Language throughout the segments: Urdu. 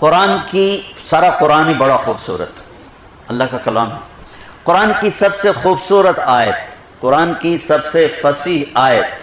قرآن کی سارا قرآن ہی بڑا خوبصورت اللہ کا کلام ہے۔ قرآن کی سب سے خوبصورت آیت، قرآن کی سب سے فصیح آیت،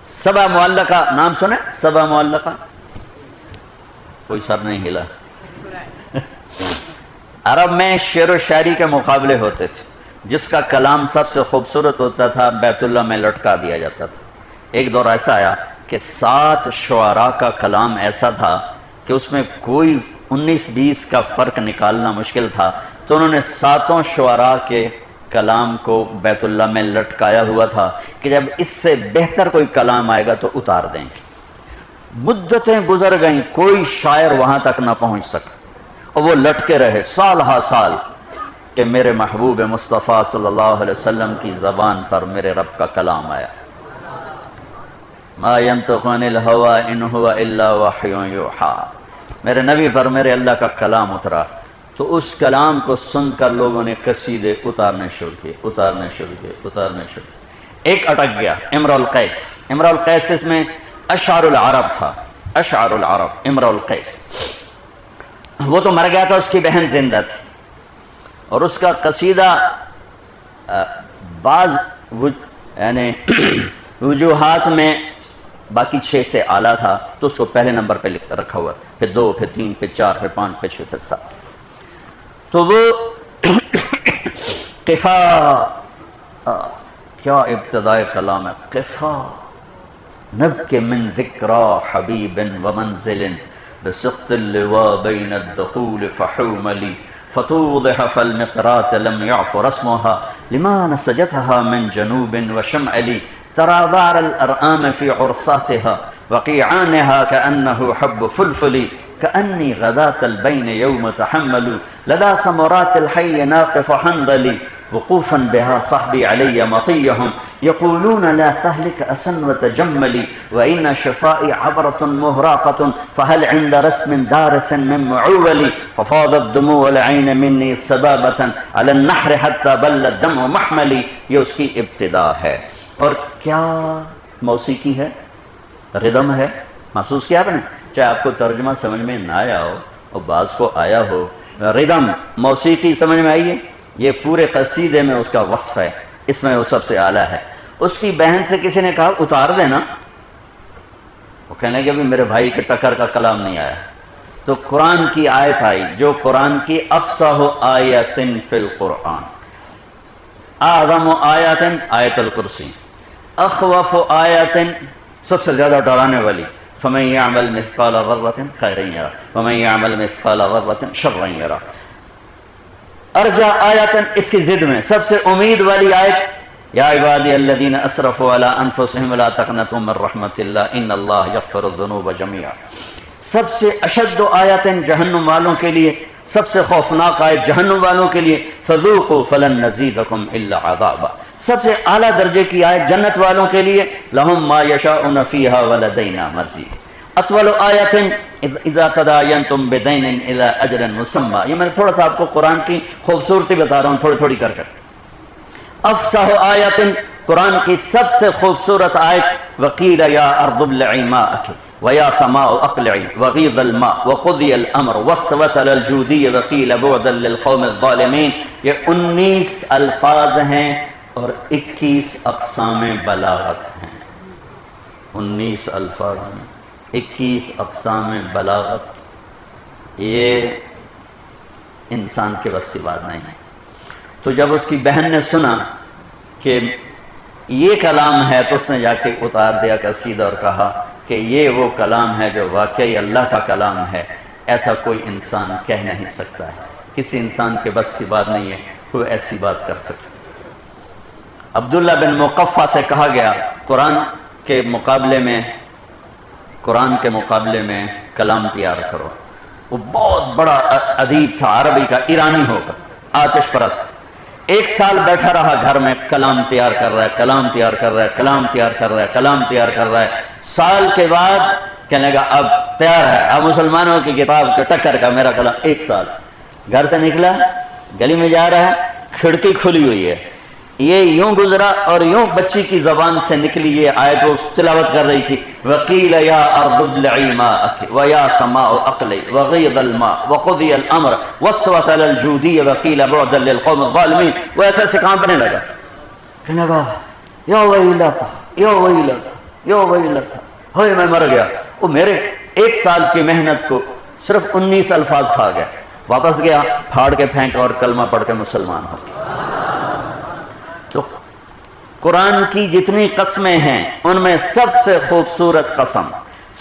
سبع معلقہ نام سنے؟ سبع معلقہ، کوئی سر نہیں ہلا۔ عرب میں شعر و شاعری کے مقابلے ہوتے تھے، جس کا کلام سب سے خوبصورت ہوتا تھا بیت اللہ میں لٹکا دیا جاتا تھا۔ ایک دور ایسا آیا کہ 7 شعراء کا کلام ایسا تھا کہ اس میں کوئی 19-20 کا فرق نکالنا مشکل تھا، تو انہوں نے 7 شعراء کے کلام کو بیت اللہ میں لٹکایا ہوا تھا کہ جب اس سے بہتر کوئی کلام آئے گا تو اتار دیں گے۔ مدتیں گزر گئیں، کوئی شاعر وہاں تک نہ پہنچ سکا، اور وہ لٹکے رہے سال ہا سال کہ میرے محبوب مصطفیٰ صلی اللہ علیہ وسلم کی زبان پر میرے رب کا کلام آیا۔ ما ينطق عن الهوى ان هو الا وحی یوحی، میرے نبی پر میرے اللہ کا کلام اترا، تو اس کلام کو سن کر لوگوں نے قصیدے اتارنے شروع کیے، اتارنے شروع کیے، اتارنے شروع کیے۔ ایک اٹک گیا، امرؤ القیس۔ امرؤ القیس اس میں اشعار العرب تھا، اشعار العرب، امرؤ القیس۔ وہ تو مر گیا تھا، اس کی بہن زندہ تھی، اور اس کا قصیدہ بعض یعنی وجوہات میں باقی 6 سے اعلیٰ تھا، تو اس کو پہلے نمبر پہ رکھا ہوا تھا، پھر 2، پھر 3، پھر 4، پھر 5، پھر 6، پھر 7۔ تو وہ قفا، کیا ابتداء کلام ہے، قفا نبک من ذکرى حبیب ومنزل بسقط اللواء بین الدخول فحوملی فتوضح فالمقرات لم يعف رسمها لما نسجتها من جنوب وشمعلی ترى بعر الأرآم في عرصاتها وقيعانها كأنه حب فلفل كأني غداة البين يوم تحمل لدى سمرات الحي ناقف حنظلي وقوفا بها صحبي علي مطيهم يقولون لا تهلك أسن وتجملي وإن شفائي عبرة مهراقة فهل عند رسم دارس من معولي ففاضت دموع العين مني سبابة على النحر حتى بل الدم محملي۔ یہ اس کی ابتدا ہے، اور کیا موسیقی ہے، ردم ہے۔ محسوس کیا آپ نے؟ چاہے آپ کو ترجمہ سمجھ میں نہ آیا ہو اور بعض کو آیا ہو، ردم موسیقی سمجھ میں آئی ہے؟ یہ پورے قصیدے میں اس کا وصف ہے، اس میں وہ سب سے اعلیٰ ہے۔ اس کی بہن سے کسی نے کہا اتار دینا، وہ کہنے لگے ابھی میرے بھائی کے ٹکر کا کلام نہیں آیا، تو قرآن کی آیت آئی جو قرآن کی افصح آیت فی القرآن، اعظم آیت آیت الکرسی، اخوف آیت سب سے زیادہ ڈرانے والی، فمن یعمل مثقال ذرۃ خیرا یرہ ومن یعمل مثقال ذرۃ شرا یرہ، ارجع آیت اس کی ضد میں سب سے امید والی آیت، یا عبادی الذین اسرفوا علی انفسہم لا تقنطوا من رحمت اللہ ان اللہ یغفر الذنوب جميعا۔ سب سے اشد آیت جہنم والوں کے لیے، سب سے خوفناک آیت جہنم والوں کے لیے، فذوقوا فلن نزیدکم الا عذابا۔ سب سے اعلیٰ درجے کی آیت جنت والوں کے لیے، لہم ما یشاؤون فیہا ولدینا مزید۔ اطول آیت اذا تداینتم بدین الی اجل مسمی۔ یہ میں نے تھوڑا سا آپ کو قرآن کی خوبصورتی بتا رہا ہوں تھوڑی تھوڑی کر کر۔ افصح آیت قرآن کی سب سے خوبصورت آیت، وقیل یا ارض ابلعی ماءک ویا سماء اقلعی وغیض الماء وقضی الامر واستوت علی الجودی وقیل بعدا للقوم الظالمین۔ یہ 19 الفاظ ہیں اور 21 اقسام بلاغت ہیں، 19 الفاظ ہیں، 21 اقسام بلاغت، یہ انسان کے بس کی بات نہیں ہے۔ تو جب اس کی بہن نے سنا کہ یہ کلام ہے تو اس نے جا کے اتار دیا قصیدہ اور کہا کہ یہ وہ کلام ہے جو واقعی اللہ کا کلام ہے، ایسا کوئی انسان کہہ نہیں سکتا ہے، کسی انسان کے بس کی بات نہیں ہے کوئی ایسی بات کر سکتا۔ عبداللہ بن مقفع سے کہا گیا قرآن کے مقابلے میں کلام تیار کرو۔ وہ بہت بڑا ادیب تھا، عربی کا، ایرانی ہوگا، آتش پرست۔ 1 سال بیٹھا رہا گھر میں، کلام تیار کر رہا ہے، کلام تیار کر رہا ہے، کلام تیار کر رہا ہے، کلام تیار کر رہا ہے۔ سال کے بعد کہنے لگا اب تیار ہے، اب مسلمانوں کی کتاب کے ٹکر کا میرا کلام۔ 1 سال گھر سے نکلا، گلی میں جا رہا ہے، کھڑکی کھلی ہوئی ہے، یہ یوں گزرا اور یوں بچی کی زبان سے نکلی یہ آیت، وہ تلاوت کر رہی تھی، وَقِيلَ يَا أَرْضُ ابْلَعِي مَاءَكِ وَيَا سَمَاءُ أَقْلِعِي وَغِيضَ الْمَاءُ وَقُضِيَ الْأَمْرُ وَاسْتَوَتْ عَلَى الْجُودِيِّ وَقِيلَ بُعْدًا لِلْقَوْمِ الظَّالِمِينَ۔ وہ ایسے ایسے کانپنے لگا، کہنے لگا یا ویلتا یا ویلتا یا ویلتا، ہوئے میں مر گیا۔ وہ میرے 1 سال کی محنت کو صرف 19 الفاظ کھا گیا۔ واپس گیا، پھاڑ کے پھینک اور کلمہ پڑھ کے مسلمان ہو گیا۔ تو قرآن کی جتنی قسمیں ہیں ان میں سب سے خوبصورت قسم،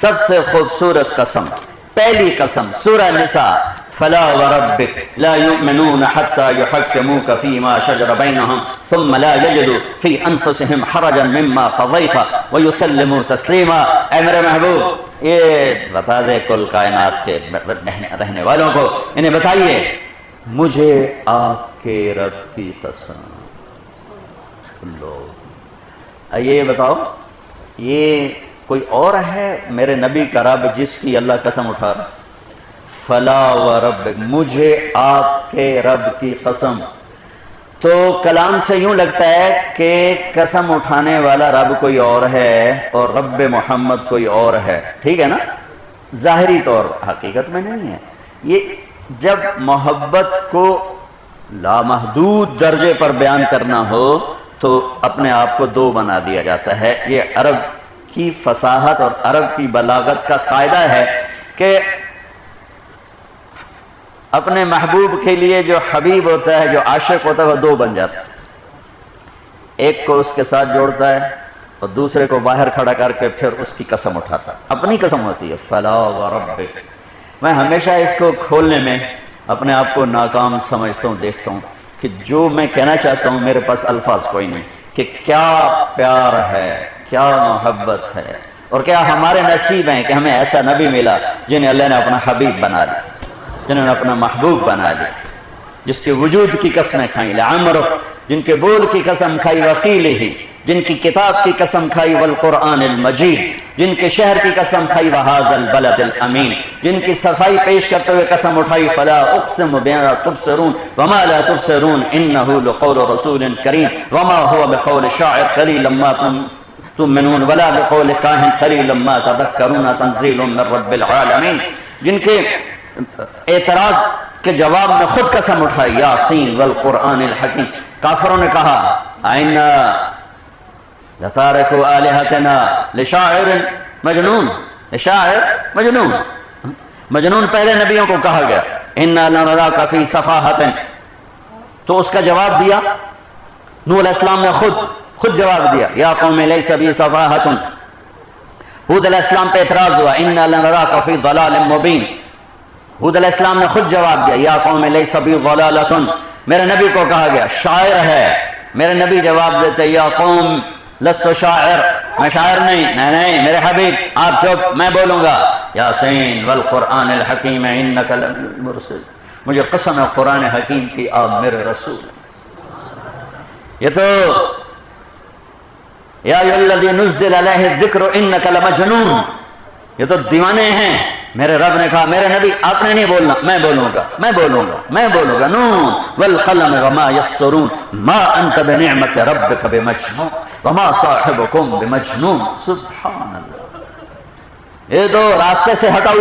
سب سے خوبصورت قسم، پہلی قسم سورہ نساء، فلا وربك لا يؤمنون حتى يحكموك فيما شجر بينهم ثم لا يجدوا في انفسهم حرجا مما قضيت ويسلموا تسليما۔ اے میرے محبوب، یہ بتا دے کل کائنات کے رہنے والوں کو، انہیں بتائیے مجھے آپ کے رب کی قسم، یہ بتاؤ یہ کوئی اور ہے میرے نبی کا رب جس کی اللہ قسم اٹھا رہا؟ فلا وربک، مجھے آپ کے رب کی قسم۔ تو کلام سے یوں لگتا ہے کہ قسم اٹھانے والا رب کوئی اور ہے اور رب محمد کوئی اور ہے، ٹھیک ہے نا؟ ظاہری طور حقیقت میں نہیں ہے۔ یہ جب محبت کو لامحدود درجے پر بیان کرنا ہو تو اپنے آپ کو 2 بنا دیا جاتا ہے۔ یہ عرب کی فصاحت اور عرب کی بلاغت کا قاعدہ ہے کہ اپنے محبوب کے لیے جو حبیب ہوتا ہے، جو عاشق ہوتا ہے، وہ 2 بن جاتا ہے۔ ایک کو اس کے ساتھ جوڑتا ہے اور دوسرے کو باہر کھڑا کر کے پھر اس کی قسم اٹھاتا ہے، اپنی قسم ہوتی ہے، فلا وربک۔ میں ہمیشہ اس کو کھولنے میں اپنے آپ کو ناکام سمجھتا ہوں، دیکھتا ہوں کہ جو میں کہنا چاہتا ہوں میرے پاس الفاظ کوئی نہیں، کہ کیا پیار ہے، کیا محبت ہے، اور کیا ہمارے نصیب ہیں کہ ہمیں ایسا نبی ملا جنہیں اللہ نے اپنا حبیب بنا لیا، جنہوں نے اپنا محبوب بنا لیا، جس کے وجود کی قسمیں کھائیں لعمرک، جن کے بول کی قسم کھائی وقیلہ، جن کی کتاب کی قسم کھائی والقرآن المجید، جن کے شہر کی قسم کھائی وہذا البلد الامین، جن کی صفائی پیش کرتے ہوئے قسم اٹھائی فلا اقسم بما تبصرون وما لا تبصرون انه لقول رسول کریم وما هو بقول شاعر قلیلا ما تؤمنون ولا بقول کاہن قلیلا ما تذکرون تنزیل من رب العالمین، جن کے اعتراض کے جواب میں خود قسم اٹھائی یاسین والقرآن الحکیم۔ کافروں نے کہا آئنا لتارکو آلہتنا لشاعر مجنون، لشاعر مجنون، مجنون پہلے نبیوں کو کہا گیا، انا لنراک فی صفاحت، تو اس کا جواب دیا نوح علیہ السلام نے خود جواب دیا یا قوم لیس بی صفاحت۔ ہود علیہ السلام پہ اعتراض ہوا انا لنراک فی ضلال مبین، ہود علیہ السلام نے خود جواب دیا یا قوم لیس بی ضلالۃ۔ میرے نبی کو کہا گیا شاعر ہے، میرے نبی جواب دیتے یا قوم لست شاعر، میں شاعر نہیں میرے حبیب آپ چپ، میں بولوں گا یاسین والقرآن الحکیم انک لمرسل، مجھے قسم ہے قرآن حکیم کی آپ میرے رسول۔ یہ تو یا ایھا الذی نزل علیہ الذکر انک لمجنون، یہ تو دیوانے ہیں۔ میرے رب نے کہا میرے نبی آپ نے نہیں بولنا، میں بولوں گا نون والقلم وما یسطرون ما انت بنعمت ربک بمجنون وما صاحبکم بمجنون۔ سبحان اللہ، یہ تو راستے سے ہٹا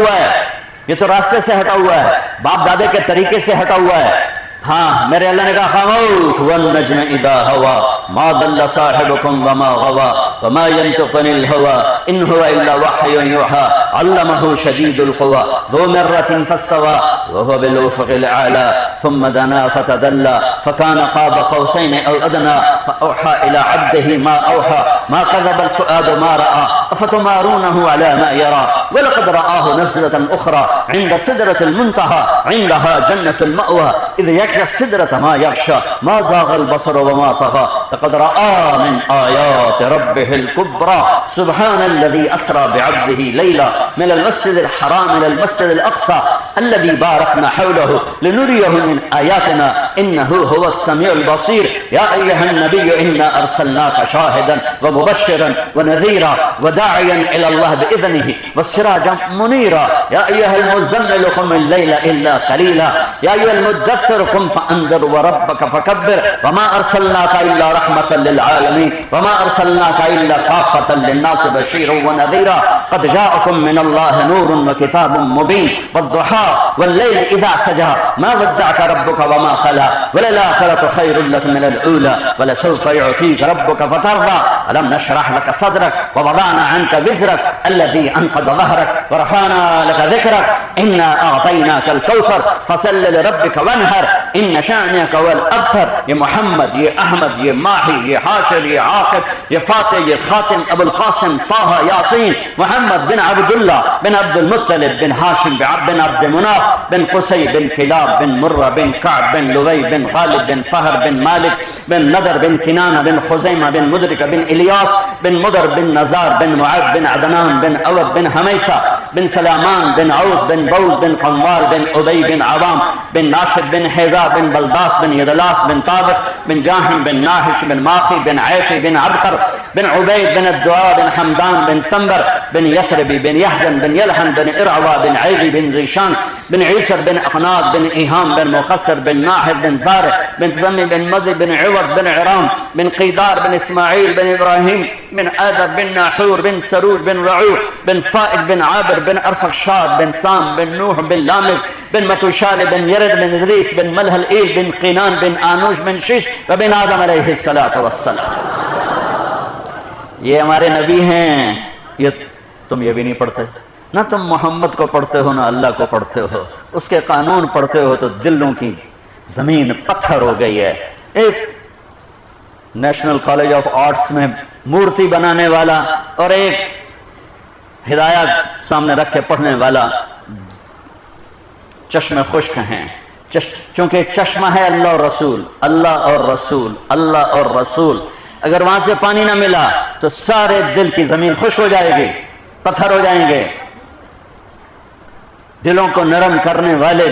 ہوا ہے، باپ دادے کے طریقے سے ہٹا ہوا ہے۔ ہاں میرے اللہ نے کہا خاموش والنجم اذا ہوا ما ضل صاحبکم وما غوا وما ينطق عن الهوى ان هو الا وحی یوحی علمه شدید القوى ذو مرة فاستوى وهو بالافق الاعلى ثم دنا فتدلى فكان قاب قوسين او ادنى فاوحى الى عبده ما اوحى ما كذب الفؤاد ما راى افتمارونه على ما يرى ولقد رآه نزلة اخرى عند سدرة المنتهى عندها جنة المأوى اذ يغشى السدرة ما يغشى ما زاغ البصر وما طغى لقد رأى من آيات ربه الكبرى سبحان الذي أسرى بعبده ليلا من المسجد الحرام إلى المسجد الأقصى الذي باركنا حوله لنريه من آياتنا إنه هو السميع البصير يا أيها النبي إنا أرسلناك شاهدا ومبشرا ونذيرا وداعيا إلى الله بإذنه وسراجا منيرا يا أيها المزمل قم الليل إلا قليلا يا أيها المدثر قم فأنذر وربك فكبر وما أرسلناك إلا رحمة للعالمين وما أرسلناك إلا كافة للناس بشيرا ونذيرا قد جاءكم من الله نور وكتاب مبين والضحى والليل إذا سجى ما ودعك ربك وما قلى وللآخرة خير لك من الأولى ولسوف يعطيك ربك فترضى ألم نشرح لك صدرك ووضعنا عنك وزرك الذي أنقض ظهرك ورفعنا لك ذكرك إنا أعطيناك الكوثر فصل لربك وانحر إن شأنك هو الأبتر. یہ محمد، یہ احمد، یہ ماہی، یہ حاشر، یہ عاقب، یہ فاتح، یہ خاتم، ابو القاسم، طه، یاسین، محمد بن عبداللہ بن عبد المطلب بن ہاشم بن عبد مناف بن قصی بن کلاب بن مرہ بن کعب بن لوی بن غالب بن فہر بن مالک بن نضر بن کنانہ بن خزیمہ بن مدرکہ بن الیاس بن مدر بن نزار بن معد بن عدنان بن عوب بن حمیسہ بن سلامان بن عوز بن بوز بن قنوار بن عبی بن عوام بن ناشد بن حیزہ بن بلداس بن یدلاس بن طابق بن جاہم بن ناحش بن ماخی بن عیفی بن عبقر بن عبید بن الدعاء بن حمدان بن سنبر بن یثربی بن یحزن بن یلحن بن ارعوا بن عیغی بن زیشان بن عیسر بن اقناط بن ایہام بن مقصر بن ناحر بن زارع بن زمی بن مضی بن عوض بن عرام بن قیدار بن اسماعیل بن ابراہیم بن آدر بن ناحور بن سرور بن رعور بن فائد بن عابر بن ارفخشاد بن سام بن نوح بن لامک بن متوشال بن یرد بن ادریس بن ملح الایل بن قینان بن آنوش بن شیش وبن آدم علیہ السلام. یہ ہمارے نبی ہیں. یہ تم یہ بھی نہیں پڑھتے، نہ تم محمد کو پڑھتے ہو نہ اللہ کو پڑھتے ہو. اس کے قانون پڑھتے ہو تو دلوں کی زمین پتھر ہو گئی ہے. ایک نیشنل کالج آف آرٹس میں مورتی بنانے والا اور ایک ہدایات سامنے رکھ کے پڑھنے والا چشمے خشک ہیں. چونکہ چشمہ ہے اللہ اور رسول، اللہ اور رسول، اللہ اور رسول. اگر وہاں سے پانی نہ ملا تو سارے دل کی زمین خشک ہو جائے گی، پتھر ہو جائیں گے. دلوں کو نرم کرنے والے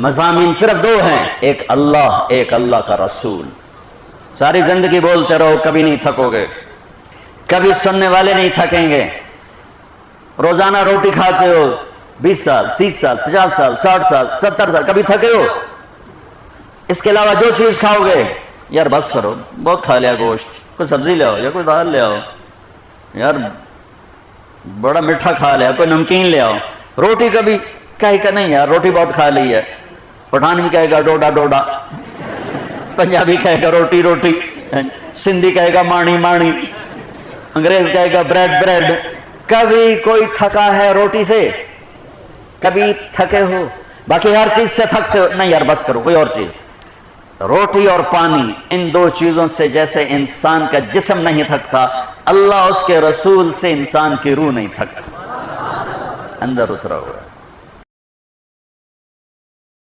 مضامین صرف دو ہیں، ایک اللہ، ایک اللہ کا رسول. ساری زندگی بولتے رہو، کبھی نہیں تھکو گے، کبھی سننے والے نہیں تھکیں گے. روزانہ روٹی کھاتے ہو 20 سال 30 سال 50 سال 60 سال 70 سال، کبھی تھکے ہو؟ اس کے علاوہ جو چیز کھاؤ گے، یار بس کرو، بہت کھا لیا گوشت، کوئی سبزی لے آؤ یا کوئی دال لے آؤ، یار بڑا میٹھا کھا لیا، کوئی نمکین لے آؤ. روٹی کبھی کہے کہ نہیں یار روٹی بہت کھا لی ہے. پٹھان بھی کہے گا ڈوڈا ڈوڈا، پنجابی کہے گا روٹی روٹی، سندھی کہے گا مانی مانی، انگریز کہے گا بریڈ بریڈ. کبھی کوئی تھکا ہے روٹی سے؟ کبھی تھکے ہو؟ باقی ہر چیز سے تھکتے ہو؟ نہیں یار بس کرو، کوئی اور چیز. روٹی اور پانی، ان دو چیزوں سے جیسے انسان کا جسم نہیں تھکتا، اللہ اس کے رسول سے انسان کی روح نہیں تھکتا، اندر اترا ہوا ہے.